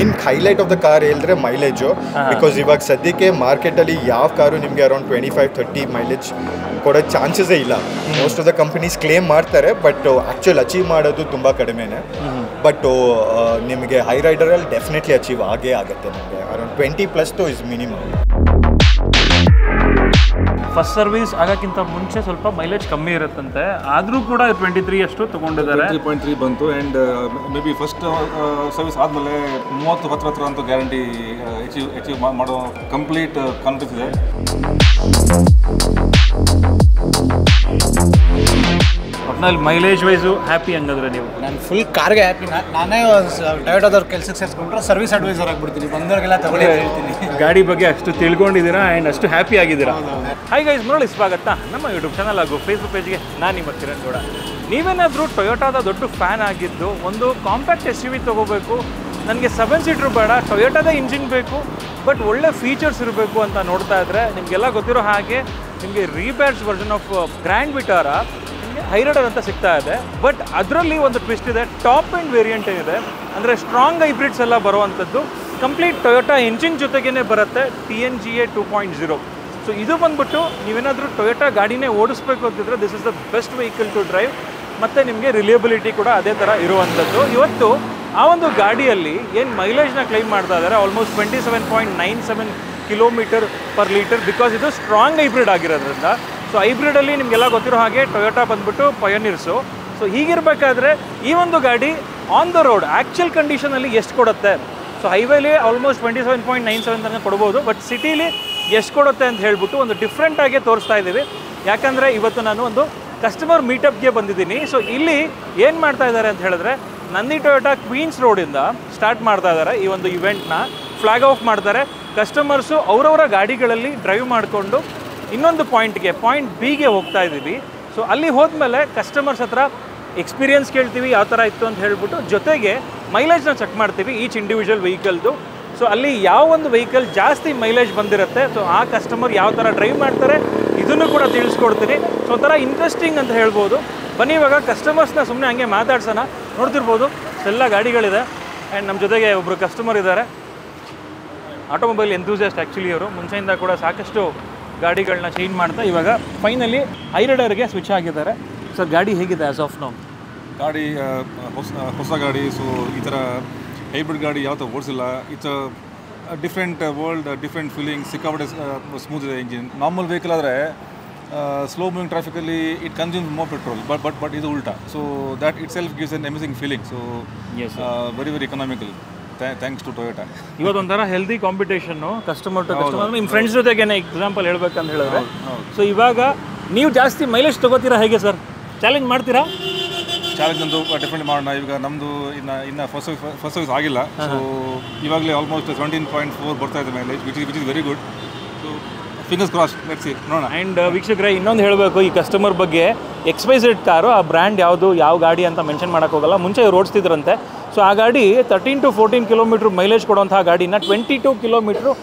Main highlight of the car ಹೇಳಿದ್ರೆ mileage. Because ಇವಾಗ ಸದ್ಯಕ್ಕೆ ಮಾರ್ಕೆಟಲ್ಲಿ ಯಾವ ಕಾರು ನಿಮಗೆ ಅರೌಂಡ್ 25-30 ಮೈಲೇಜ್ ಕೊಡೋ ಚಾನ್ಸಸ್ಸೇ ಇಲ್ಲ. Most of the companies claim ಮಾಡ್ತಾರೆ, ಬಟ್ ಆ್ಯಕ್ಚುಲ್ ಅಚೀವ್ ಮಾಡೋದು ತುಂಬ ಕಡಿಮೆನೇ. ಬಟ್ ನಿಮಗೆ ಹೈ ರೈಡರಲ್ಲಿ ಡೆಫಿನೆಟ್ಲಿ ಅಚೀವ್ ಆಗೇ ಆಗುತ್ತೆ. ನಿಮಗೆ around 20+ is minimum. First service ಆಗೋಕ್ಕಿಂತ ಮುಂಚೆ ಸ್ವಲ್ಪ ಮೈಲೇಜ್ ಕಮ್ಮಿ ಇರುತ್ತಂತೆ, ಆದರೂ ಕೂಡ 23 ಅಷ್ಟು ತೊಗೊಂಡಿದ್ದಾರೆ. 3.3 ಬಂತು. And maybe first service ಆದಮೇಲೆ 30 ಹತ್ರ ಅಂತೂ ಗ್ಯಾರಂಟಿ ಅಚೀವ್ ಮಾಡೋ ಕಂಪ್ಲೀಟ್ ಕಾನ್ಫಿಡೆನ್ಸ್ ಇದೆ. ಒಟ್ನಲ್ಲಿ ಮೈಲೇಜ್ ವೈಸು ಹ್ಯಾಪಿ ಹಂಗಂದ್ರೆ ನೀವು? ನಾನು ಫುಲ್ ಕಾರ್ಗೆ ಹ್ಯಾಪಿ. ನಾನೇ ಟೊಯೋಟಾದವ್ರ ಕೆಲಸಕ್ಕೆ ಸೇರಿಸ್ಕೊಂಡ್ರೆ ಸರ್ವಿಸ್ ಅಡ್ವೈಸರ್ ಆಗಿಬಿಡ್ತೀನಿ, ಬಂದವ್ರಿಗೆಲ್ಲ ತಗೊಳ್ಳಿ ಹೇಳ್ತೀನಿ. ಗಾಡಿ ಬಗ್ಗೆ ಅಷ್ಟು ತಿಳ್ಕೊಂಡಿದ್ದೀರಾ ಆ್ಯಂಡ್ ಅಷ್ಟು ಹ್ಯಾಪಿ ಆಗಿದ್ದೀರಾ. ಹಾಯ್ ಗೈಸ್, ನೋಡಿ ಸ್ವಾಗತ ನಮ್ಮ ಯೂಟ್ಯೂಬ್ ಚಾನಲ್ ಹಾಗೂ ಫೇಸ್ಬುಕ್ ಪೇಜ್ಗೆ. ನಾನು ನಿಮ್ಮ ಕಿರಣ್ ಗೌಡ. ನೀವೇನಾದರೂ ಟೊಯೋಟಾದ ದೊಡ್ಡ ಫ್ಯಾನ್ ಆಗಿದ್ದು ಒಂದು ಕಾಂಪ್ಯಾಕ್ಟ್ SUV ತೊಗೋಬೇಕು, ನನಗೆ 7 ಸೀಟ್ರ್ ಬೇಡ, ಟೊಯೋಟಾದ ಇಂಜಿನ್ ಬೇಕು, ಬಟ್ ಒಳ್ಳೆ ಫೀಚರ್ಸ್ ಇರಬೇಕು ಅಂತ ನೋಡ್ತಾ ಇದ್ದರೆ ನಿಮಗೆಲ್ಲ ಗೊತ್ತಿರೋ ಹಾಗೆ ನಿಮಗೆ rebadge version of grand Vitara Hyryder ಅಂತ ಸಿಗ್ತಾ ಇದೆ. ಬಟ್ ಅದರಲ್ಲಿ ಒಂದು ಟ್ವಿಸ್ಟ್ ಇದೆ. ಟಾಪ್ ಎಂಡ್ ವೇರಿಯಂಟ್ ಏನಿದೆ ಅಂದರೆ ಸ್ಟ್ರಾಂಗ್ ಹೈಬ್ರಿಡ್ಸ್ ಎಲ್ಲ ಬರುವಂಥದ್ದು ಕಂಪ್ಲೀಟ್ ಟೊಯೋಟಾ ಇಂಜಿನ್ ಜೊತೆಗೇ ಬರುತ್ತೆ, TNGA 2.0. ಸೊ ಇದು ಬಂದ್ಬಿಟ್ಟು ನೀವೇನಾದರೂ ಟೊಯೋಟಾ ಗಾಡಿನೇ ಓಡಿಸ್ಬೇಕು ಅಂತಿದ್ರೆ this is the best vehicle to drive. ಮತ್ತು ನಿಮಗೆ ರಿಲಿಯಬಿಲಿಟಿ ಕೂಡ ಅದೇ ಥರ ಇರುವಂಥದ್ದು. ಇವತ್ತು ಆ ಒಂದು ಗಾಡಿಯಲ್ಲಿ ಏನು ಮೈಲೇಜ್ನ ಕ್ಲೈಮ್ ಮಾಡ್ತಾ ಇದ್ದಾರೆ, ಆಲ್ಮೋಸ್ಟ್ 27.97 km/L, ಬಿಕಾಸ್ ಇದು ಸ್ಟ್ರಾಂಗ್ ಹೈಬ್ರಿಡ್ ಆಗಿರೋದ್ರಿಂದ. ಸೊ ಹೈಬ್ರಿಡಲ್ಲಿ ನಿಮಗೆಲ್ಲ ಗೊತ್ತಿರೋ ಹಾಗೆ ಟೊಯೋಟಾ ಬಂದ್ಬಿಟ್ಟು ಪಯೋನೀರ್ಸು. ಸೊ ಹೀಗಿರಬೇಕಾದ್ರೆ ಈ ಒಂದು ಗಾಡಿ ಆನ್ ದ ರೋಡ್ ಆ್ಯಕ್ಚುಯಲ್ ಕಂಡೀಷನಲ್ಲಿ ಎಷ್ಟು ಕೊಡುತ್ತೆ? ಸೊ ಹೈವೇಲಿ ಆಲ್ಮೋಸ್ಟ್ 27.97 ತನಕ ಕೊಡ್ಬೋದು, ಬಟ್ ಸಿಟೀಲಿ ಎಷ್ಟು ಕೊಡುತ್ತೆ ಅಂತ ಹೇಳ್ಬಿಟ್ಟು ಒಂದು ಡಿಫ್ರೆಂಟಾಗಿ ತೋರಿಸ್ತಾ ಇದ್ದೀವಿ. ಯಾಕಂದರೆ ಇವತ್ತು ನಾನು ಒಂದು ಕಸ್ಟಮರ್ ಮೀಟಪ್ಗೆ ಬಂದಿದ್ದೀನಿ. ಸೊ ಇಲ್ಲಿ ಏನು ಮಾಡ್ತಾ ಇದ್ದಾರೆ ಅಂತ ಹೇಳಿದ್ರೆ, ನಂದಿ ಟೊಯೋಟಾ ಕ್ವೀನ್ಸ್ ರೋಡಿಂದ ಸ್ಟಾರ್ಟ್ ಮಾಡ್ತಾ ಇದ್ದಾರೆ ಈ ಒಂದು ಇವೆಂಟ್ನ. ಫ್ಲಾಗ್ ಆಫ್ ಮಾಡ್ತಾರೆ. ಕಸ್ಟಮರ್ಸು ಅವರವರ ಗಾಡಿಗಳಲ್ಲಿ ಡ್ರೈವ್ ಮಾಡಿಕೊಂಡು ಇನ್ನೊಂದು ಪಾಯಿಂಟ್ ಬಿಗೆ ಹೋಗ್ತಾ ಇದ್ದೀವಿ. ಸೊ ಅಲ್ಲಿ ಹೋದ್ಮೇಲೆ ಕಸ್ಟಮರ್ಸ್ ಹತ್ರ ಎಕ್ಸ್ಪೀರಿಯನ್ಸ್ ಕೇಳ್ತೀವಿ ಯಾವ ಥರ ಇತ್ತು ಅಂತ ಹೇಳ್ಬಿಟ್ಟು, ಜೊತೆಗೆ ಮೈಲೇಜ್ನ ಚೆಕ್ ಮಾಡ್ತೀವಿ ಈಚ್ ಇಂಡಿವಿಜುವಲ್ ವೆಹಿಕಲ್ದು. ಸೊ ಅಲ್ಲಿ ಯಾವ ಒಂದು ವೆಹಿಕಲ್ ಜಾಸ್ತಿ ಮೈಲೇಜ್ ಬಂದಿರುತ್ತೆ, ಸೊ ಆ ಕಸ್ಟಮರ್ ಯಾವ ಥರ ಡ್ರೈವ್ ಮಾಡ್ತಾರೆ ಇದನ್ನು ಕೂಡ ತಿಳಿಸ್ಕೊಡ್ತೀನಿ. ಸೊ ಒಂಥರ ಇಂಟ್ರೆಸ್ಟಿಂಗ್ ಅಂತ ಹೇಳ್ಬೋದು. ಬನ್ನಿ ಇವಾಗ ಕಸ್ಟಮರ್ಸ್ನ ಸುಮ್ಮನೆ ಹಂಗೆ ಮಾತಾಡ್ಸೋಣ. ನೋಡ್ತಿರ್ಬೋದು ಎಲ್ಲ ಗಾಡಿಗಳಿದೆ ಆ್ಯಂಡ್ ನಮ್ಮ ಜೊತೆಗೆ ಒಬ್ಬರು ಕಸ್ಟಮರ್ ಇದ್ದಾರೆ, ಆಟೋಮೊಬೈಲ್ ಎಂಥೂಸಿಯಾಸ್ಟ್ ಆ್ಯಕ್ಚುಲಿ. ಅವರು ಮುಂಚೆಯಿಂದ ಕೂಡ ಸಾಕಷ್ಟು ಗಾಡಿಗಳನ್ನ ಚೇಂಜ್ ಮಾಡ್ತಾ ಇವಾಗ ಫೈನಲಿ ಹೈ ರೈಡರ್ಗೆ ಸ್ವಿಚ್ ಆಗಿದ್ದಾರೆ. ಸರ್ ಗಾಡಿ ಹೇಗಿದೆ ಆಸ್ ಆಫ್ ನೌ? ಗಾಡಿ ಹೊಸ ಗಾಡಿ. ಸೊ ಈ ಥರ ಹೈಬ್ರಿಡ್ ಗಾಡಿ ಯಾವತ್ತೂ ಓಡಿಸಿಲ್ಲ. It's different world, different feeling. ಸಿಕ್ಕಾಪಟ್ಟೆ ಸ್ಮೂತ್ ಇದೆ ಇಂಜಿನ್. ನಾರ್ಮಲ್ ವೆಹಿಕಲ್ ಆದರೆ ಸ್ಲೋ ಮೂವಿಂಗ್ ಟ್ರಾಫಿಕಲ್ಲಿ it consumes more petrol, but ಇದು ಉಲ್ಟಾ. So that itself gives an amazing feeling. So very economical thanks to Toyota. ಇವತ್ತೊಂಥರ healthy competition customer to customer. ನಿಮ್ಮ friends ಜೊತೆಗೇನೆ example ಹೇಳ್ಬೇಕಂತ ಹೇಳಿದ್ರೆ, so ಇವಾಗ ನೀವು ಜಾಸ್ತಿ ಮೈಲೇಜ್ ತೊಗೋತೀರಾ ಹೇಗೆ ಸರ್? ಚಾಲೆಂಜ್ ಮಾಡ್ತೀರಾ? ಚಾಲೆಂಜ್ ಅಂತೂ ಡೆಫಿನೆಟ್ಲಿ ಮಾಡೋಣ. ಇವಾಗ ನಮ್ಮದು ಇನ್ನು ಫಸ್ಟ್ ಸರ್ವಿಸ್ ಆಗಿಲ್ಲ. ಸೊ ಇವಾಗಲೇ ಆಲ್ಮೋಸ್ಟ್ 17.4 ಬರ್ತಾ ಇದೆ mileage, which is very good. So fingers cross, let's see, ನೋಡೋಣ. ಆ್ಯಂಡ್ ವೀಕ್ಷಕರೇ, ಇನ್ನೊಂದು ಹೇಳಬೇಕು ಈ ಕಸ್ಟಮರ್ ಬಗ್ಗೆ, XYZ ಕಾರು, ಆ ಬ್ರ್ಯಾಂಡ್ ಯಾವುದು ಯಾವ ಗಾಡಿ ಅಂತ ಮೆನ್ಷನ್ ಮಾಡೋಕ್ಕೋಗಲ್ಲ. ಮುಂಚೆ ಇವ್ರು ಓಡಿಸ್ತಿದ್ರಂತೆ. ಸೊ ಆ ಗಾಡಿ 13 to 14 km ಮೈಲೇಜ್ ಕೊಡುವಂಥ ಗಾಡಿನ 22 km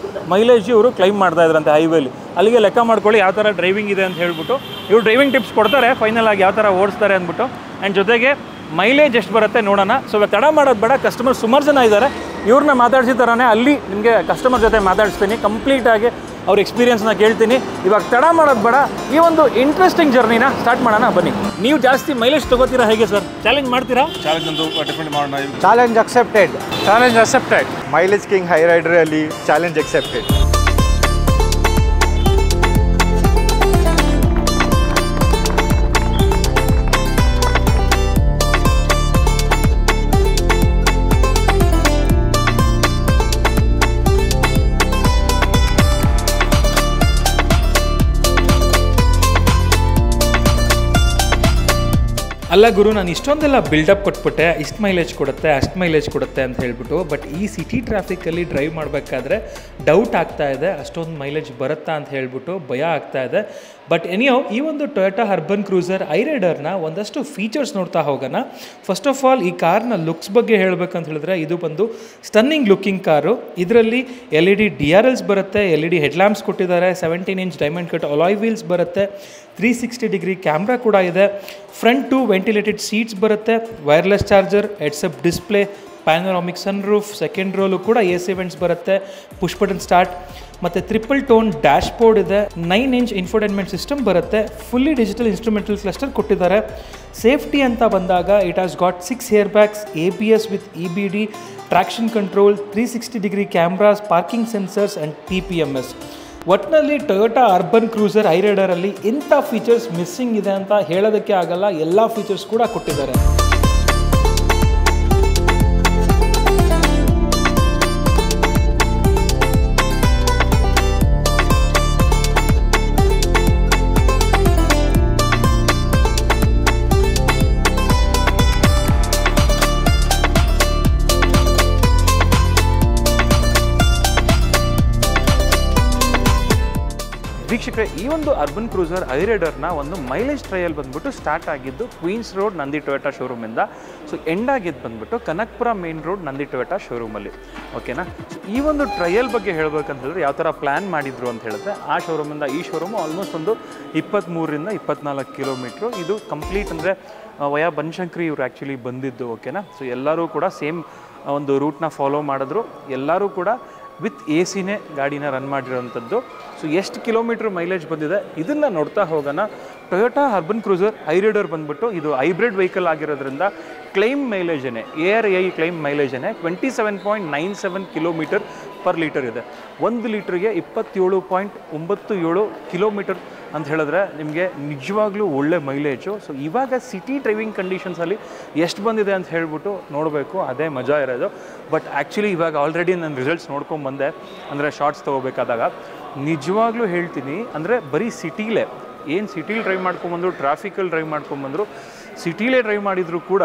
ಮೈಲೇಜ್ ಇವರು ಕ್ಲೈಮ್ ಮಾಡ್ತಾ ಇದ್ರಂತೆ ಹೈವೇಲಿ. ಅಲ್ಲಿಗೆ ಲೆಕ್ಕ ಮಾಡ್ಕೊಳ್ಳಿ ಯಾವ ಥರ ಡ್ರೈವಿಂಗ್ ಇದೆ ಅಂತ ಹೇಳ್ಬಿಟ್ಟು. ಇವ್ರು ಡ್ರೈವಿಂಗ್ ಟಿಪ್ಸ್ ಕೊಡ್ತಾರೆ ಫೈನಲ್ ಆಗಿ ಯಾವ ಥರ ಓಡಿಸ್ತಾರೆ ಅಂದ್ಬಿಟ್ಟು. ಆ್ಯಂಡ್ ಜೊತೆಗೆ ಮೈಲೇಜ್ ಎಷ್ಟು ಬರುತ್ತೆ ನೋಡೋಣ. ಸೊ ಇವಾಗ ತಡ ಮಾಡೋದು ಬೇಡ, ಕಸ್ಟಮರ್ ಸುಮಾರು ಜನ ಇದ್ದಾರೆ. ಇವ್ರನ್ನ ಮಾತಾಡ್ಸಿ ಥರನೇ ಅಲ್ಲಿ ನಿಮಗೆ ಕಸ್ಟಮರ್ ಜೊತೆ ಮಾತಾಡಿಸ್ತೀನಿ, ಕಂಪ್ಲೀಟಾಗಿ ಅವ್ರ ಎಕ್ಸ್ಪೀರಿಯನ್ಸ್ನ ಕೇಳ್ತೀನಿ. ಇವಾಗ ತಡ ಮಾಡೋದು ಬೇಡ, ಈ ಒಂದು ಇಂಟ್ರೆಸ್ಟಿಂಗ್ ಜರ್ನಿನ ಸ್ಟಾರ್ಟ್ ಮಾಡೋಣ ಬನ್ನಿ. ನೀವು ಜಾಸ್ತಿ ಮೈಲೇಜ್ ತೊಗೋತೀರಾ ಹೇಗೆ ಸರ್? ಚಾಲೆಂಜ್ ಮಾಡ್ತೀರಾ? ಚಾಲೆಂಜ್ ಅಂತೂ ಡೆಫಿನೆಟ್ಲಿ ಮಾಡೋಣ. Challenge accepted. ಮೈಲೇಜ್ ಕಿಂಗ್ ಹೈ ರೈಡರಲ್ಲಿ ಚಾಲೆಂಜ್ ಅಕ್ಸೆಪ್ಟೆಡ್. ಅಲ್ಲ ಗುರು, ನಾನು ಇಷ್ಟೊಂದೆಲ್ಲ ಬಿಲ್ಡಪ್ ಕೊಟ್ಬಿಟ್ಟೆ, ಇಷ್ಟು ಮೈಲೇಜ್ ಕೊಡುತ್ತೆ ಅಷ್ಟು ಮೈಲೇಜ್ ಕೊಡುತ್ತೆ ಅಂತ ಹೇಳ್ಬಿಟ್ಟು, ಬಟ್ ಈ ಸಿಟಿ ಟ್ರಾಫಿಕಲ್ಲಿ ಡ್ರೈವ್ ಮಾಡಬೇಕಾದ್ರೆ ಡೌಟ್ ಆಗ್ತಾ ಇದೆ, ಅಷ್ಟೊಂದು ಮೈಲೇಜ್ ಬರುತ್ತಾ ಅಂತ ಹೇಳ್ಬಿಟ್ಟು ಭಯ ಆಗ್ತಾ ಇದೆ. ಬಟ್ ಎನಿಯೋ ಈ ಒಂದು ಟೊಯೋಟಾ ಅರ್ಬನ್ ಕ್ರೂಸರ್ ಐ ರೈಡರ್ನ ಒಂದಷ್ಟು ಫೀಚರ್ಸ್ ನೋಡ್ತಾ ಹೋಗೋಣ. ಫಸ್ಟ್ ಆಫ್ ಆಲ್ ಈ ಕಾರ್ನ ಲುಕ್ಸ್ ಬಗ್ಗೆ ಹೇಳಬೇಕಂತ ಹೇಳಿದ್ರೆ, ಇದು ಬಂದು ಸ್ಟನ್ನಿಂಗ್ ಲುಕ್ಕಿಂಗ್ ಕಾರು. ಇದರಲ್ಲಿ LED DRLs ಬರುತ್ತೆ, LED ಹೆಡ್ಲ್ಯಾಂಪ್ಸ್ ಕೊಟ್ಟಿದ್ದಾರೆ, 17 inch diamond cut alloy wheels ಬರುತ್ತೆ, 360 ಡಿಗ್ರಿ ಕ್ಯಾಮ್ರಾ ಕೂಡ ಇದೆ, ಫ್ರಂಟ್ 2 ವೆಂಟಿಲೇಟೆಡ್ ಸೀಟ್ಸ್ ಬರುತ್ತೆ, wireless charger, heads up display, panoramic sunroof, second ರೋಲು ಕೂಡ AC ವೆಂಟ್ಸ್ ಬರುತ್ತೆ, ಪುಷ್ ಬಟನ್ ಸ್ಟಾರ್ಟ್, ಮತ್ತು ಟ್ರಿಪಲ್ ಟೋನ್ ಡ್ಯಾಶ್ ಬೋರ್ಡ್ ಇದೆ, 9 ಇಂಚ್ ಇನ್ಫೋಟೈನ್ಮೆಂಟ್ ಸಿಸ್ಟಮ್ ಬರುತ್ತೆ, ಫುಲ್ಲಿ ಡಿಜಿಟಲ್ ಇನ್ಸ್ಟ್ರೂಮೆಂಟಲ್ ಕ್ಲಸ್ಟರ್ ಕೊಟ್ಟಿದ್ದಾರೆ. ಸೇಫ್ಟಿ ಅಂತ ಬಂದಾಗ it has got 6 air bags, ABS with EBD, traction control, 360 cameras, parking sensors and TPMS. ಒಟ್ಟಿನಲ್ಲಿ Toyota urban cruiser ಐರೈಡರಲ್ಲಿ ಇಂಥ features missing ಇದೆ ಅಂತ ಹೇಳೋದಕ್ಕೆ ಆಗಲ್ಲ, ಎಲ್ಲ ಫೀಚರ್ಸ್ ಕೂಡ ಕೊಟ್ಟಿದ್ದಾರೆ. ವೀಕ್ಷಕರೇ, ಈ ಒಂದು ಅರ್ಬನ್ ಕ್ರೂಸರ್ ಐರೈಡರ್ನ ಒಂದು ಮೈಲೇಜ್ ಟ್ರಯಲ್ ಬಂದ್ಬಿಟ್ಟು ಸ್ಟಾರ್ಟ್ ಆಗಿದ್ದು ಕ್ವೀನ್ಸ್ ರೋಡ್ ನಂದಿ ಟೊಯೋಟಾ ಶೋರೂಮಿಂದ. ಸೊ ಎಂಡ್ ಆಗಿದ್ದು ಬಂದ್ಬಿಟ್ಟು Kanakapura main road Nandi Toyota ಶೋರೂಮಲ್ಲಿ. ಓಕೆನಾ? ಸೊ ಈ ಒಂದು ಟ್ರಯಲ್ ಬಗ್ಗೆ ಹೇಳ್ಬೇಕಂತ ಹೇಳಿದ್ರೆ ಯಾವ ಥರ ಪ್ಲ್ಯಾನ್ ಮಾಡಿದ್ರು ಅಂತ ಹೇಳಿದ್ರೆ, ಆ ಶೋರೂಮಿಂದ ಈ ಶೋರೂಮು ಆಲ್ಮೋಸ್ಟ್ ಒಂದು 23ರಿಂದ 24 ಕಿಲೋಮೀಟ್ರು. ಇದು ಕಂಪ್ಲೀಟ್ ಅಂದರೆ ವಯಾ ಬನಶಂಕರಿ ಇವರು ಆ್ಯಕ್ಚುಲಿ ಬಂದಿದ್ದು. ಓಕೆನಾ? ಸೊ ಎಲ್ಲರೂ ಕೂಡ ಸೇಮ್ ಒಂದು ರೂಟ್ನ ಫಾಲೋ ಮಾಡಿದ್ರು, ಎಲ್ಲರೂ ಕೂಡ ವಿತ್ ACನೇ ಗಾಡಿನ ರನ್ ಮಾಡಿರೋವಂಥದ್ದು. ಸೊ ಎಷ್ಟು ಕಿಲೋಮೀಟ್ರ್ ಮೈಲೇಜ್ ಬಂದಿದೆ ಇದನ್ನು ನೋಡ್ತಾ ಹೋಗೋಣ. ಟೊಯೋಟಾ ಅರ್ಬನ್ ಕ್ರೂಸರ್ ಐರೈಡರ್ ಬಂದ್ಬಿಟ್ಟು ಇದು ಹೈಬ್ರಿಡ್ ವೆಹಿಕಲ್ ಆಗಿರೋದ್ರಿಂದ ಕ್ಲೈಮ್ ಮೈಲೇಜೇ ARAI ಕ್ಲೈಮ್ ಮೈಲೇಜೇ 27.97 ಕಿಲೋಮೀಟರ್ ಪರ್ ಲೀಟರ್ ಇದೆ. 1 ಲೀಟ್ರಿಗೆ 27.97 ಕಿಲೋಮೀಟರ್ ಅಂತ ಹೇಳಿದ್ರೆ ನಿಮಗೆ ನಿಜವಾಗ್ಲೂ ಒಳ್ಳೆ ಮೈಲೇಜು. ಸೊ ಇವಾಗ ಸಿಟಿ ಡ್ರೈವಿಂಗ್ ಕಂಡೀಷನ್ಸಲ್ಲಿ ಎಷ್ಟು ಬಂದಿದೆ ಅಂತ ಹೇಳ್ಬಿಟ್ಟು ನೋಡಬೇಕು, ಅದೇ ಮಜಾ ಇರೋದು. ಬಟ್ ಆ್ಯಕ್ಚುಲಿ ಇವಾಗ ಆಲ್ರೆಡಿ ನಾನು ರಿಸಲ್ಟ್ಸ್ ನೋಡ್ಕೊಂಬಂದೆ, ಅಂದರೆ ಶಾರ್ಟ್ಸ್ ತೊಗೋಬೇಕಾದಾಗ ನಿಜವಾಗ್ಲೂ ಹೇಳ್ತೀನಿ, ಅಂದರೆ ಬರೀ ಸಿಟಿಲೇ ಏನು ಸಿಟಿಲಿ ಡ್ರೈವ್ ಮಾಡ್ಕೊಂಬಂದರು, ಟ್ರಾಫಿಕಲ್ಲಿ ಡ್ರೈವ್ ಮಾಡ್ಕೊಂಬಂದರು, ಸಿಟಿಲೇ ಡ್ರೈವ್ ಮಾಡಿದರೂ ಕೂಡ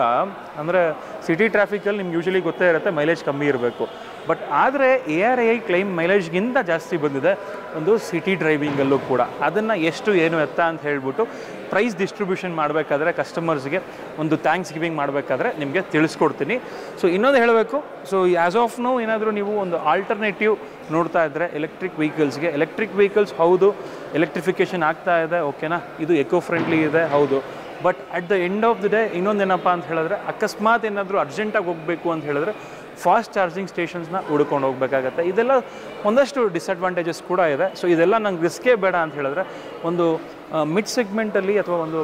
ಅಂದರೆ ಸಿಟಿ ಟ್ರಾಫಿಕಲ್ಲಿ ನಿಮ್ಗೆ ಯೂಶಲಿ ಗೊತ್ತೇ ಇರುತ್ತೆ ಮೈಲೇಜ್ ಕಮ್ಮಿ ಇರಬೇಕು. ಬಟ್ ಆದರೆ ARAI ಕ್ಲೈಮ್ ಮೈಲೇಜ್ಗಿಂತ ಜಾಸ್ತಿ ಬಂದಿದೆ ಒಂದು ಸಿಟಿ ಡ್ರೈವಿಂಗಲ್ಲೂ ಕೂಡ. ಅದನ್ನು ಎಷ್ಟು ಏನು ಎತ್ತ ಅಂತ ಹೇಳ್ಬಿಟ್ಟು ಪ್ರೈಸ್ ಡಿಸ್ಟ್ರಿಬ್ಯೂಷನ್ ಮಾಡಬೇಕಾದ್ರೆ ಕಸ್ಟಮರ್ಸ್ಗೆ ಒಂದು ಥ್ಯಾಂಕ್ಸ್ ಗಿವಿಂಗ್ ಮಾಡಬೇಕಾದ್ರೆ ನಿಮಗೆ ತಿಳಿಸ್ಕೊಡ್ತೀನಿ. ಸೊ ಇನ್ನೊಂದು ಹೇಳಬೇಕು, ಸೊ ಆ್ಯಸ್ ಆಫ್ ನೌ ಏನಾದರೂ ನೀವು ಒಂದು ಆಲ್ಟರ್ನೇಟಿವ್ ನೋಡ್ತಾ ಇದ್ದರೆ ಎಲೆಕ್ಟ್ರಿಕ್ ವೆಹಿಕಲ್ಸ್ ಹೌದು, ಎಲೆಕ್ಟ್ರಿಫಿಕೇಷನ್ ಆಗ್ತಾ ಇದೆ. ಓಕೆನಾ? ಇದು ಎಕೋ ಫ್ರೆಂಡ್ಲಿ ಇದೆ, ಹೌದು. But at the end of the day ಇನ್ನೊಂದೇನಪ್ಪ ಅಂತ ಹೇಳಿದ್ರೆ, ಅಕಸ್ಮಾತ್ ಏನಾದರೂ ಅರ್ಜೆಂಟಾಗಿ ಹೋಗಬೇಕು ಅಂತ ಹೇಳಿದ್ರೆ ಫಾಸ್ಟ್ ಚಾರ್ಜಿಂಗ್ ಸ್ಟೇಷನ್ಸ್ನ ಹುಡ್ಕೊಂಡು ಹೋಗಬೇಕಾಗತ್ತೆ. ಇದೆಲ್ಲ ಒಂದಷ್ಟು ಡಿಸ್ಅಡ್ವಾಂಟೇಜಸ್ ಕೂಡ ಇದೆ. ಸೊ ಇದೆಲ್ಲ ನಂಗೆ ರಿಸ್ಕೇ ಬೇಡ ಅಂತ ಹೇಳಿದ್ರೆ ಒಂದು ಮಿಡ್ ಸೆಗ್ಮೆಂಟಲ್ಲಿ ಅಥವಾ ಒಂದು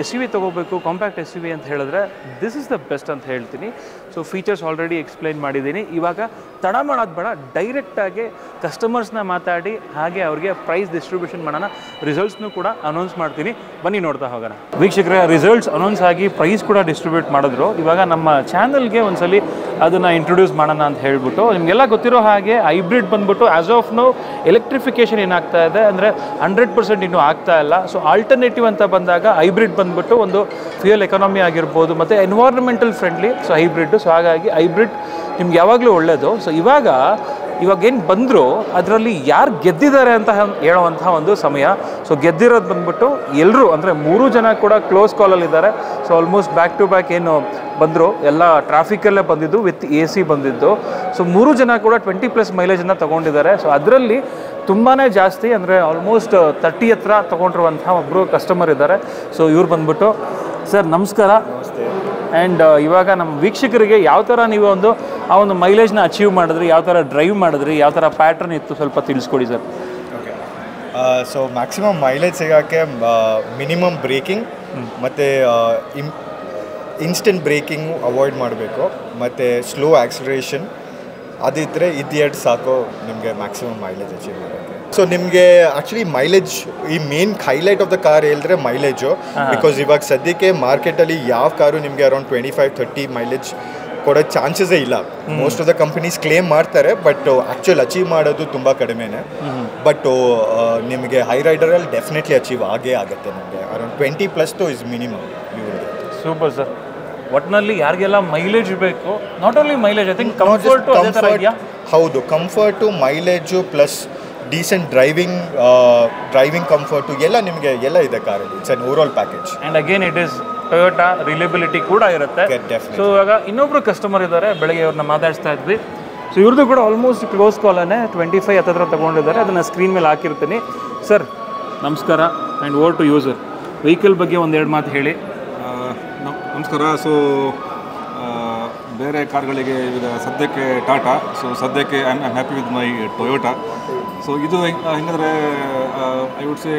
SUV ತೊಗೋಬೇಕು, ಕಾಂಪ್ಯಾಕ್ಟ್ SUV ಅಂತ ಹೇಳಿದ್ರೆ ದಿಸ್ ಇಸ್ ದ ಬೆಸ್ಟ್ ಅಂತ ಹೇಳ್ತೀನಿ. ಸೊ ಫೀಚರ್ಸ್ ಆಲ್ರೆಡಿ ಎಕ್ಸ್ಪ್ಲೈನ್ ಮಾಡಿದ್ದೀನಿ. ಇವಾಗ ತಡ ಮಾಡೋದು ಬೇಡ, ಡೈರೆಕ್ಟಾಗಿ ಕಸ್ಟಮರ್ಸ್ನ ಮಾತಾಡಿ ಹಾಗೆ ಅವ್ರಿಗೆ ಪ್ರೈಸ್ ಡಿಸ್ಟ್ರಿಬ್ಯೂಷನ್ ಮಾಡೋಣ. ರಿಸಲ್ಟ್ಸ್ನೂ ಕೂಡ ಅನೌನ್ಸ್ ಮಾಡ್ತೀನಿ, ಬನ್ನಿ ನೋಡ್ತಾ ಹೋಗೋಣ. ವೀಕ್ಷಕರೇ, ರಿಸಲ್ಟ್ಸ್ ಅನೌನ್ಸ್ ಆಗಿ ಪ್ರೈಸ್ ಕೂಡ ಡಿಸ್ಟ್ರಿಬ್ಯೂಟ್ ಮಾಡಿದ್ರು. ಇವಾಗ ನಮ್ಮ ಚಾನಲ್ಗೆ ಒಂದ್ಸಲಿ ಅದನ್ನು ಇಂಟ್ರೊಡ್ಯೂಸ್ ಮಾಡೋಣ ಅಂತ ಹೇಳ್ಬಿಟ್ಟು, ನಿಮಗೆಲ್ಲ ಗೊತ್ತಿರೋ ಹಾಗೆ ಹೈಬ್ರಿಡ್ ಬಂದ್ಬಿಟ್ಟು ಆ್ಯಸ್ ಆಫ್ ನೋ ಎಲೆಕ್ಟ್ರಿಫಿಕೇಷನ್ ಏನಾಗ್ತಾ ಇದೆ ಅಂದರೆ 100% ಇನ್ನೂ ಆಗ್ತಾ ಇಲ್ಲ. ಸೊ ಆಲ್ಟರ್ನೇಟಿವ್ ಅಂತ ಬಂದಾಗ ಹೈಬ್ರಿಡ್ ಬಂದ್ಬಿಟ್ಟು ಒಂದು ಫ್ಯೂಯಲ್ ಎಕಾನಮಿ ಆಗಿರ್ಬೋದು ಮತ್ತು environmental friendly. So hybrid, so ಹಾಗಾಗಿ ಹೈಬ್ರಿಡ್ ನಿಮ್ಗೆ ಯಾವಾಗಲೂ ಒಳ್ಳೆಯದು. ಸೊ ಇವಾಗೇನು ಬಂದರೂ ಅದರಲ್ಲಿ ಯಾರು ಗೆದ್ದಿದ್ದಾರೆ ಅಂತ ಹೇಳುವಂತಹ ಒಂದು ಸಮಯ. ಸೊ ಗೆದ್ದಿರೋದು ಬಂದ್ಬಿಟ್ಟು ಎಲ್ಲರೂ ಅಂದರೆ 3 ಜನ ಕೂಡ ಕ್ಲೋಸ್ ಕಾಲಲ್ಲಿದ್ದಾರೆ. So almost back to back ಏನು ಬಂದರು ಎಲ್ಲ ಟ್ರಾಫಿಕಲ್ಲೇ ಬಂದಿದ್ದು, ವಿತ್ AC ಬಂದಿದ್ದು. ಸೊ 3 ಜನ ಕೂಡ 20+ ಮೈಲೇಜನ್ನು ತೊಗೊಂಡಿದ್ದಾರೆ. ಸೊ ಅದರಲ್ಲಿ ತುಂಬಾ ಜಾಸ್ತಿ ಅಂದರೆ ಆಲ್ಮೋಸ್ಟ್ 30 ಹತ್ರ ತೊಗೊಂಡಿರುವಂಥ ಒಬ್ಬರು ಕಸ್ಟಮರ್ ಇದ್ದಾರೆ. ಸೊ ಇವ್ರು ಬಂದ್ಬಿಟ್ಟು, ಸರ್ ನಮಸ್ಕಾರ. ಆ್ಯಂಡ್ ಇವಾಗ ನಮ್ಮ ವೀಕ್ಷಕರಿಗೆ ಯಾವ ಥರ ನೀವು ಆ ಒಂದು ಮೈಲೇಜ್ನ ಅಚೀವ್ ಮಾಡಿದ್ರಿ, ಯಾವ ಥರ ಡ್ರೈವ್ ಮಾಡಿದ್ರಿ, ಯಾವ ಥರ ಪ್ಯಾಟ್ರನ್ ಇತ್ತು ಸ್ವಲ್ಪ ತಿಳಿಸ್ಕೊಡಿ sir. Okay, so maximum mileage ಸಿಗೋಕ್ಕೆ ಮಿನಿಮಮ್ ಬ್ರೇಕಿಂಗ್ ಮತ್ತು ಇನ್ಸ್ಟೆಂಟ್ ಬ್ರೇಕಿಂಗು ಅವಾಯ್ಡ್ ಮಾಡಬೇಕು, ಮತ್ತು ಸ್ಲೋ ಆಕ್ಸಲರೇಷನ್ ಅದಿದ್ದರೆ ಇದು ಸಾಕು ನಿಮಗೆ ಮ್ಯಾಕ್ಸಿಮಮ್ ಮೈಲೇಜ್ ಅಚೀವ್ ಮಾಡೋಕ್ಕೆ. ಸೊ ನಿಮಗೆ ಆ್ಯಕ್ಚುಲಿ ಮೈಲೇಜ್ ಈ main highlight of the car ಹೇಳಿದ್ರೆ ಮೈಲೇಜು. ಬಿಕಾಸ್ ಇವಾಗ ಸದ್ಯಕ್ಕೆ ಮಾರ್ಕೆಟಲ್ಲಿ ಯಾವ ಕಾರು ನಿಮಗೆ ಅರೌಂಡ್ 25-30 ಮೈಲೇಜ್ ಕೊಡೋ ಚಾನ್ಸಸ್ಸೇ ಇಲ್ಲ. Most of the companies claim ಮಾಡ್ತಾರೆ, ಬಟ್ ಆ್ಯಕ್ಚುಲ್ ಅಚೀವ್ ಮಾಡೋದು ತುಂಬ ಕಡಿಮೆನೇ. ಬಟ್ ನಿಮಗೆ ಹೈ ರೈಡರಲ್ಲಿ ಡೆಫಿನೆಟ್ಲಿ ಅಚೀವ್ ಆಗೇ ಆಗುತ್ತೆ. ನಿಮಗೆ around 20+ is minimum. Super sir. ಒಟ್ಟಿನಲ್ಲಿ ಯಾರಿಗೆಲ್ಲ ಮೈಲೇಜ್ ಬೇಕು, not only mileage, I think comfort ಅದೇ ಥರ ಇದೆಯಾ? ಹೌದು, comfort, mileage plus decent driving comfort ಎಲ್ಲ ನಿಮಗೆ ಎಲ್ಲ ಇದೆ ಕಾರಲ್ಲಿ. It's an overall package. And again it is Toyota reliability ಕೂಡ ಇರುತ್ತೆ. ಸೊ ಇವಾಗ ಇನ್ನೊಬ್ರು ಕಸ್ಟಮರ್ ಇದ್ದಾರೆ, ಬೆಳಗ್ಗೆ ಅವ್ರನ್ನ ಮಾತಾಡಿಸ್ತಾ ಇದ್ವಿ. ಸೊ ಇವ್ರದ್ದು ಕೂಡ ಆಲ್ಮೋಸ್ಟ್ ಕ್ಲೋಸ್ ಕಾಲೇ 25 ಹತ್ತಿರ ತೊಗೊಂಡಿದ್ದಾರೆ. ಅದನ್ನು ಸ್ಕ್ರೀನ್ ಮೇಲೆ ಹಾಕಿರ್ತೀನಿ. ಸರ್ ನಮಸ್ಕಾರ, and over to you sir. Vehicle ಬಗ್ಗೆ ಒಂದೆರಡು ಮಾತು ಹೇಳಿ. ನಮಸ್ಕಾರ. ಸೊ ಬೇರೆ ಕಾರ್ಗಳಿಗೆ ಈಗ ಸದ್ಯಕ್ಕೆ ಟಾಟಾ, ಸೊ ಸದ್ಯಕ್ಕೆ I am happy with my Toyota. So ಇದು ಹೆಂಗಂದರೆ ಐ ವುಡ್ ಸೇ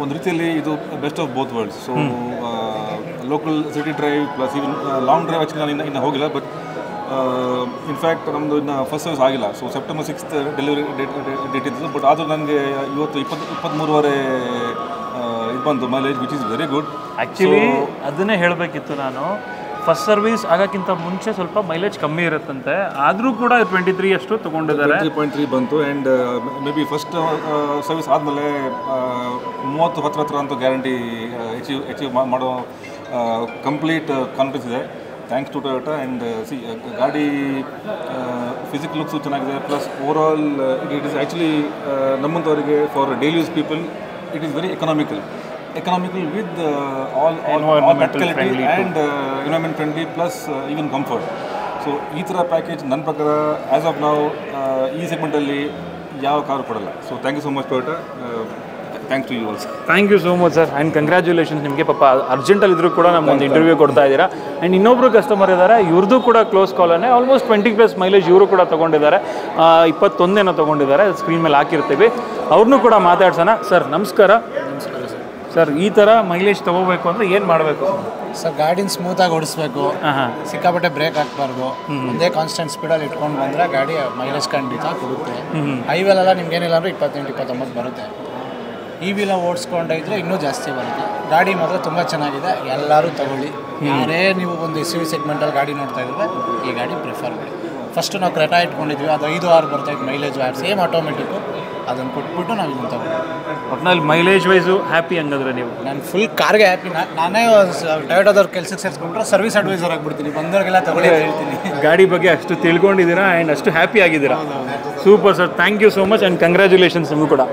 ಒಂದು ರೀತಿಯಲ್ಲಿ ಇದು best of both worlds. So local city drive plus even long drive actually ನಾನು ಇನ್ನೂ ಹೋಗಿಲ್ಲ, ಬಟ್ ಇನ್ಫ್ಯಾಕ್ಟ್ ನಮ್ಮದು ಇನ್ನು ಫಸ್ಟ್ ಸರ್ವಿಸ್ ಆಗಿಲ್ಲ. So September 6th delivery date ಇತ್ತು, ಬಟ್ ಆದರೂ ನನಗೆ ಇವತ್ತು 23 ಇದು ಬಂತು mileage, which is very good. Actually ಅದನ್ನೇ ಹೇಳಬೇಕಿತ್ತು ನಾನು. ಫಸ್ಟ್ ಸರ್ವಿಸ್ ಆಗೋಕ್ಕಿಂತ ಮುಂಚೆ ಸ್ವಲ್ಪ ಮೈಲೇಜ್ ಕಮ್ಮಿ ಇರುತ್ತಂತೆ, ಆದರೂ ಕೂಡ 23 ಅಷ್ಟು ತೊಗೊಂಡಿದ್ದಾರೆ. 3.3 ಬಂತು. And maybe first service ಆದಮೇಲೆ 30 ಹತ್ರ ಅಂತೂ ಗ್ಯಾರಂಟಿ ಅಚೀವ್ ಮಾಡೋ ಕಂಪ್ಲೀಟ್ ಕಾನ್ಫಿಡೆನ್ಸ್ ಇದೆ, ಥ್ಯಾಂಕ್ಸ್ ಟು ಟೊಯೋಟಾ. ಆ್ಯಂಡ್ ಸಿ ಗಾಡಿ ಫಿಸಿಕ್ ಲುಕ್ಸು ಚೆನ್ನಾಗಿದೆ, plus overall it is actually ನಮ್ಮಂಥವರಿಗೆ for daily use people it is very economical with all practicality and environment friendly plus even comfort. So ಈ ಥರ package ನನ್ನ ಪ್ರಕಾರ as of ನಾವು ಈ ಸೆಗ್ಮೆಂಟಲ್ಲಿ ಯಾವ ಕಾರು ಕೊಡಲ್ಲ. So thank you so much Toyota, thanks to you also. Thank you so much sir, and congratulations ನಿಮಗೆ. ಪಾಪ ಅರ್ಜೆಂಟಲ್ಲಿ ಇದ್ರೂ ಕೂಡ ನಮ್ಮೊಂದು ಇಂಟರ್ವ್ಯೂ ಕೊಡ್ತಾ ಇದ್ದೀರಾ. ಆ್ಯಂಡ್ ಇನ್ನೊಬ್ಬರು ಕಸ್ಟಮರ್ ಇದ್ದಾರೆ, ಇವ್ರದ್ದು ಕೂಡ ಕ್ಲೋಸ್ ಕಾಲನ್ನೇ, ಆಲ್ಮೋಸ್ಟ್ 20+ ಮೈಲೇಜ್ ಇವರು ಕೂಡ ತೊಗೊಂಡಿದ್ದಾರೆ. 21 ತೊಗೊಂಡಿದ್ದಾರೆ, ಸ್ಕ್ರೀನ್ ಮೇಲೆ ಹಾಕಿರ್ತೀವಿ. ಅವ್ರನ್ನೂ ಕೂಡ ಮಾತಾಡ್ಸೋಣ. ಸರ್ ನಮಸ್ಕಾರ. ಸರ್, ಈ ಥರ ಮೈಲೇಜ್ ತೊಗೋಬೇಕು ಅಂದರೆ ಏನು ಮಾಡಬೇಕು ಸರ್? ಗಾಡಿನ ಸ್ಮೂತಾಗಿ ಓಡಿಸ್ಬೇಕು, ಸಿಕ್ಕಾಪಟ್ಟೆ ಬ್ರೇಕ್ ಹಾಕ್ಬಾರ್ದು, ಒಂದೇ ಕಾನ್ಸ್ಟೆಂಟ್ ಸ್ಪೀಡಲ್ಲಿ ಇಟ್ಕೊಂಡು ಬಂದರೆ ಗಾಡಿ ಮೈಲೇಜ್ ಖಂಡಿತ ಕೊಡುತ್ತೆ. ಹೈವೇಲೆಲ್ಲ ನಿಮ್ಗೆ ಏನಿಲ್ಲ ಅಂದರೆ 28-29 ಬರುತ್ತೆ. ಈ ವೀಲ ಓಡಿಸ್ಕೊಂಡಿದ್ರೆ ಇನ್ನೂ ಜಾಸ್ತಿ ಬರುತ್ತೆ. ಗಾಡಿ ಮಾತ್ರ ತುಂಬ ಚೆನ್ನಾಗಿದೆ, ಎಲ್ಲರೂ ತಗೊಳ್ಳಿ. ಯಾರೇ ನೀವು ಒಂದು SUV ಸೆಗ್ಮೆಂಟಲ್ಲಿ ಗಾಡಿ ನೋಡ್ತಾ ಇದ್ರೆ ಈ ಗಾಡಿ ಪ್ರಿಫರ್ ಮಾಡಿ. ಫಸ್ಟು ನಾವು ಕ್ರೆಟಾ ಇಟ್ಕೊಂಡಿದ್ವಿ, ಅದು 5-6 ಬರ್ತಾಯಿತ್ತು ಮೈಲೇಜ್, ಸೇಮ್ ಆಟೋಮೆಟಿಕ್ಕು. ಅದನ್ನು ಕೊಟ್ಬಿಟ್ಟು ನಾವು ಇದನ್ನು ತಗೊಂಡು ಒಟ್ನಲ್ಲಿ ಮೈಲೇಜ್ ವೈಸು ಹ್ಯಾಪಿ ಹಂಗಂದ್ರೆ ನೀವು? ನಾನು ಫುಲ್ ಕಾರ್ಗೆ ಹ್ಯಾಪಿ. ನಾನೇ ಟೊಯೋಟಾದವ್ರ ಕೆಲ್ಸಕ್ಕೆ ಸೇರಿಸ್ಕೊಂಡ್ರೆ ಸರ್ವಿಸ್ ಅಡ್ವೈಸರ್ ಆಗಿಬಿಡ್ತೀನಿ, ಬಂದವ್ರಿಗೆಲ್ಲ ತಗೊಳ್ಳಿ ಹೇಳ್ತೀನಿ. ಗಾಡಿ ಬಗ್ಗೆ ಅಷ್ಟು ತಿಳ್ಕೊಂಡಿದ್ದೀರಾ ಆ್ಯಂಡ್ ಅಷ್ಟು ಹ್ಯಾಪಿ ಆಗಿದ್ದೀರಾ. Super sir, thank you so much and congratulations ನಿಮಗೂ ಕೂಡ.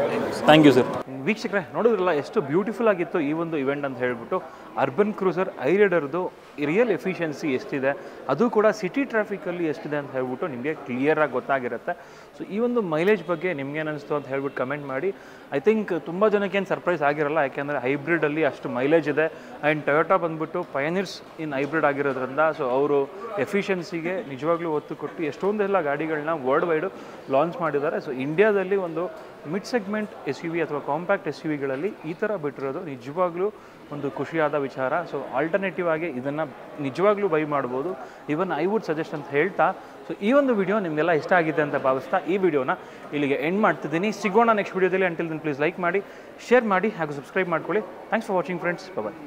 Thank you sir. ವೀಕ್ಷಕರೇ, ನೋಡಿದ್ರಲ್ಲ ಎಷ್ಟು ಬ್ಯೂಟಿಫುಲ್ ಆಗಿತ್ತು ಈ ಒಂದು ಇವೆಂಟ್ ಅಂತ ಹೇಳ್ಬಿಟ್ಟು. ಅರ್ಬನ್ ಕ್ರೂಸರ್ ಐರೈಡರ್ದು ರಿಯಲ್ ಎಫಿಷಿಯನ್ಸಿ ಎಷ್ಟಿದೆ, ಅದು ಕೂಡ ಸಿಟಿ ಟ್ರಾಫಿಕಲ್ಲಿ ಎಷ್ಟಿದೆ ಅಂತ ಹೇಳ್ಬಿಟ್ಟು ನಿಮಗೆ ಕ್ಲಿಯರಾಗಿ ಗೊತ್ತಾಗಿರುತ್ತೆ. ಸೊ ಈ ಒಂದು ಮೈಲೇಜ್ ಬಗ್ಗೆ ನಿಮ್ಗೇನು ಅನಿಸ್ತು ಅಂತ ಹೇಳ್ಬಿಟ್ಟು ಕಮೆಂಟ್ ಮಾಡಿ. ಐ ಥಿಂಕ್ ತುಂಬ ಜನಕ್ಕೆ ಏನು ಸರ್ಪ್ರೈಸ್ ಆಗಿರಲ್ಲ, ಯಾಕೆಂದರೆ ಹೈಬ್ರಿಡಲ್ಲಿ ಅಷ್ಟು ಮೈಲೇಜ್ ಇದೆ. ಆ್ಯಂಡ್ ಟೊಯೋಟಾ ಬಂದುಬಿಟ್ಟು ಪಯನೀರ್ಸ್ ಇನ್ ಹೈಬ್ರಿಡ್ ಆಗಿರೋದ್ರಿಂದ ಸೊ ಅವರು ಎಫಿಷಿಯನ್ಸಿಗೆ ನಿಜವಾಗ್ಲೂ ಒತ್ತು ಕೊಟ್ಟು ಎಷ್ಟೊಂದೆಲ್ಲ ಗಾಡಿಗಳನ್ನ ವರ್ಲ್ಡ್ ವೈಡು ಲಾಂಚ್ ಮಾಡಿದ್ದಾರೆ. ಸೊ ಇಂಡಿಯಾದಲ್ಲಿ ಒಂದು ಮಿಡ್ ಸೆಗ್ಮೆಂಟ್ SUV ಅಥವಾ ಕಾಂಪ್ಯಾಕ್ಟ್ SUVಗಳಲ್ಲಿ ಈ ಥರ ಬಿಟ್ಟಿರೋದು ನಿಜವಾಗ್ಲೂ ಒಂದು ಖುಷಿಯಾದ ವಿಚಾರ. ಸೊ ಆಲ್ಟರ್ನೇಟಿವ್ ಆಗಿ ಇದನ್ನು ನಿಜವಾಗ್ಲೂ ಬೈ ಮಾಡ್ಬೋದು. ಇವನ್ ಐ ವುಡ್ ಸಜೆಸ್ಟ್ ಅಂತ ಹೇಳ್ತಾ, ಸೊ ಈ ಒಂದು ವಿಡಿಯೋ ನಿಮಗೆಲ್ಲ ಇಷ್ಟ ಆಗಿದೆ ಅಂತ ಭಾವಿಸ್ತಾ ಈ ವಿಡಿಯೋನ ಇಲ್ಲಿಗೆ ಎಂಡ್ ಮಾಡ್ತಿದ್ದೀನಿ. ಸಿಗೋಣ ನೆಕ್ಸ್ಟ್ ವಿಡಿಯೋದಲ್ಲಿ. ಅಂಟಿಲ್ ದೆನ್ ಪ್ಲೀಸ್ ಲೈಕ್ ಮಾಡಿ, ಶೇರ್ ಮಾಡಿ ಹಾಗೂ ಸಬ್ಸ್ಕ್ರೈಬ್ ಮಾಡ್ಕೊಳ್ಳಿ. Thanks for watching friends. Bye.